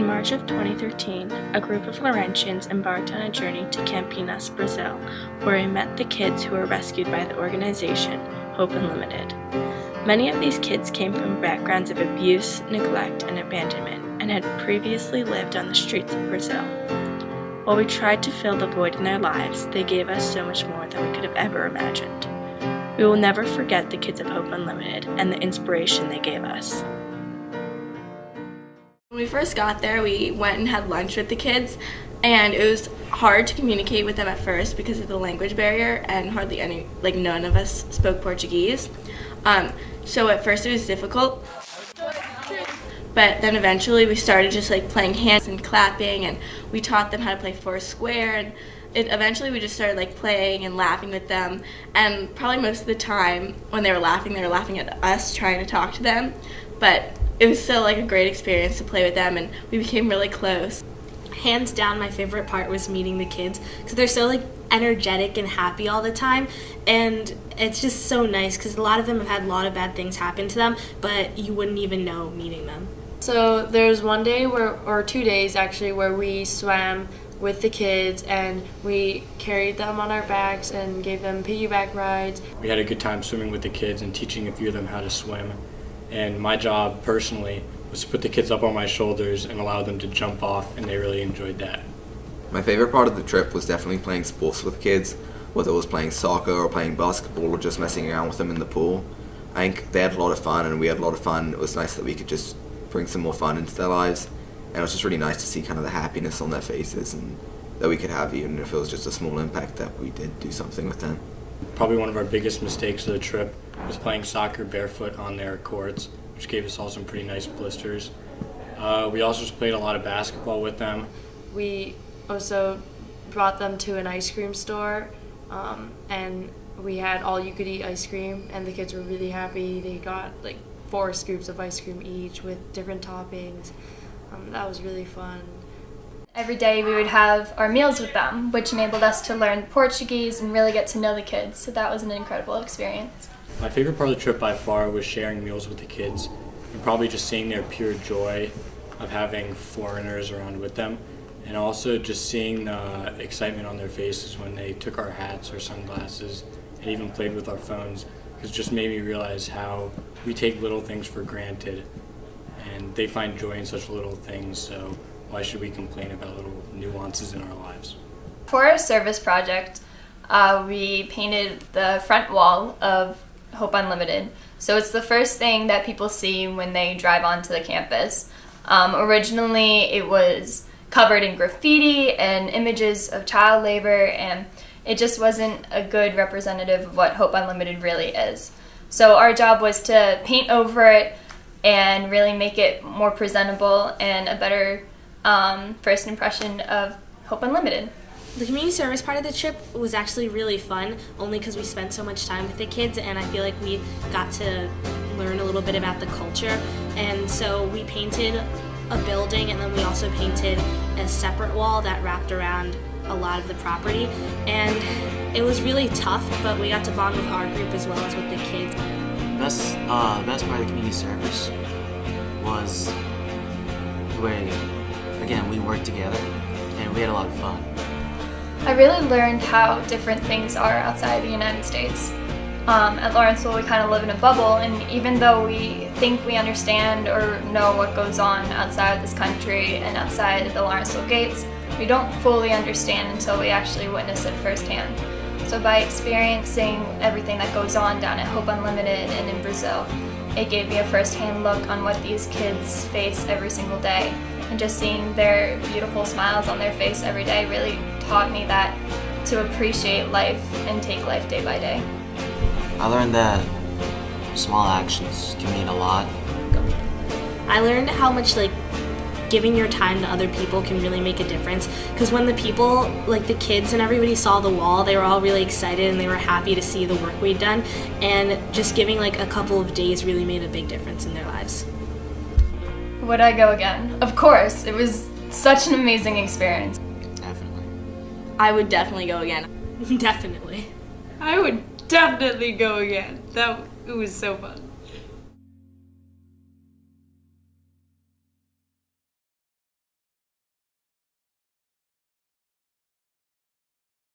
In March of 2013, a group of Laurentians embarked on a journey to Campinas, Brazil, where we met the kids who were rescued by the organization Hope Unlimited. Many of these kids came from backgrounds of abuse, neglect, and abandonment, and had previously lived on the streets of Brazil. While we tried to fill the void in their lives, they gave us so much more than we could have ever imagined. We will never forget the kids of Hope Unlimited and the inspiration they gave us. When we first got there, we went and had lunch with the kids, and it was hard to communicate with them at first because of the language barrier, and hardly any, none of us spoke Portuguese. So at first it was difficult, but then eventually we started just playing hands and clapping, and we taught them how to play four square, and eventually we just started playing and laughing with them, and probably most of the time when they were laughing at us trying to talk to them, but it was still a great experience to play with them, and we became really close. Hands down, my favorite part was meeting the kids because they're so energetic and happy all the time, and it's just so nice because a lot of them have had a lot of bad things happen to them, but you wouldn't even know meeting them. So there was one day or 2 days actually, where we swam with the kids and we carried them on our backs and gave them piggyback rides. We had a good time swimming with the kids and teaching a few of them how to swim. And my job personally was to put the kids up on my shoulders and allow them to jump off, and they really enjoyed that. My favorite part of the trip was definitely playing sports with kids, whether it was playing soccer or playing basketball or just messing around with them in the pool. I think they had a lot of fun and we had a lot of fun. It was nice that we could just bring some more fun into their lives, and it was just really nice to see kind of the happiness on their faces and that we could have, even if it was just a small impact, that we did do something with them. Probably one of our biggest mistakes of the trip was playing soccer barefoot on their courts, which gave us all some pretty nice blisters. We also just played a lot of basketball with them. We also brought them to an ice cream store, and we had all-you-could-eat ice cream, and the kids were really happy. They got 4 scoops of ice cream each with different toppings. That was really fun. Every day we would have our meals with them, which enabled us to learn Portuguese and really get to know the kids, so that was an incredible experience. My favorite part of the trip by far was sharing meals with the kids and probably just seeing their pure joy of having foreigners around with them, and also just seeing the excitement on their faces when they took our hats or sunglasses and even played with our phones. It just made me realize how we take little things for granted, and they find joy in such little things, so why should we complain about little nuances in our lives? For our service project, we painted the front wall of Hope Unlimited. So it's the first thing that people see when they drive onto the campus. Originally it was covered in graffiti and images of child labor, and it just wasn't a good representative of what Hope Unlimited really is. So our job was to paint over it and really make it more presentable and a better first impression of Hope Unlimited. The community service part of the trip was actually really fun, only because we spent so much time with the kids, and I feel like we got to learn a little bit about the culture. And so we painted a building, and then we also painted a separate wall that wrapped around a lot of the property, and it was really tough, but we got to bond with our group as well as with the kids. Best part of the community service was the way, again, we worked together and we had a lot of fun. I really learned how different things are outside the United States. At Lawrenceville, we kind of live in a bubble, and even though we think we understand or know what goes on outside of this country and outside the Lawrenceville gates, we don't fully understand until we actually witness it firsthand. So by experiencing everything that goes on down at Hope Unlimited and in Brazil, it gave me a first-hand look on what these kids face every single day. And just seeing their beautiful smiles on their face every day really taught me that to appreciate life and take life day by day. I learned that small actions can mean a lot. I learned how much giving your time to other people can really make a difference, because when the people, the kids and everybody, saw the wall, they were all really excited and they were happy to see the work we'd done, and just giving a couple of days really made a big difference in their lives. Would I go again? Of course. It was such an amazing experience. Definitely. I would definitely go again. Definitely. I would definitely go again. It was so fun.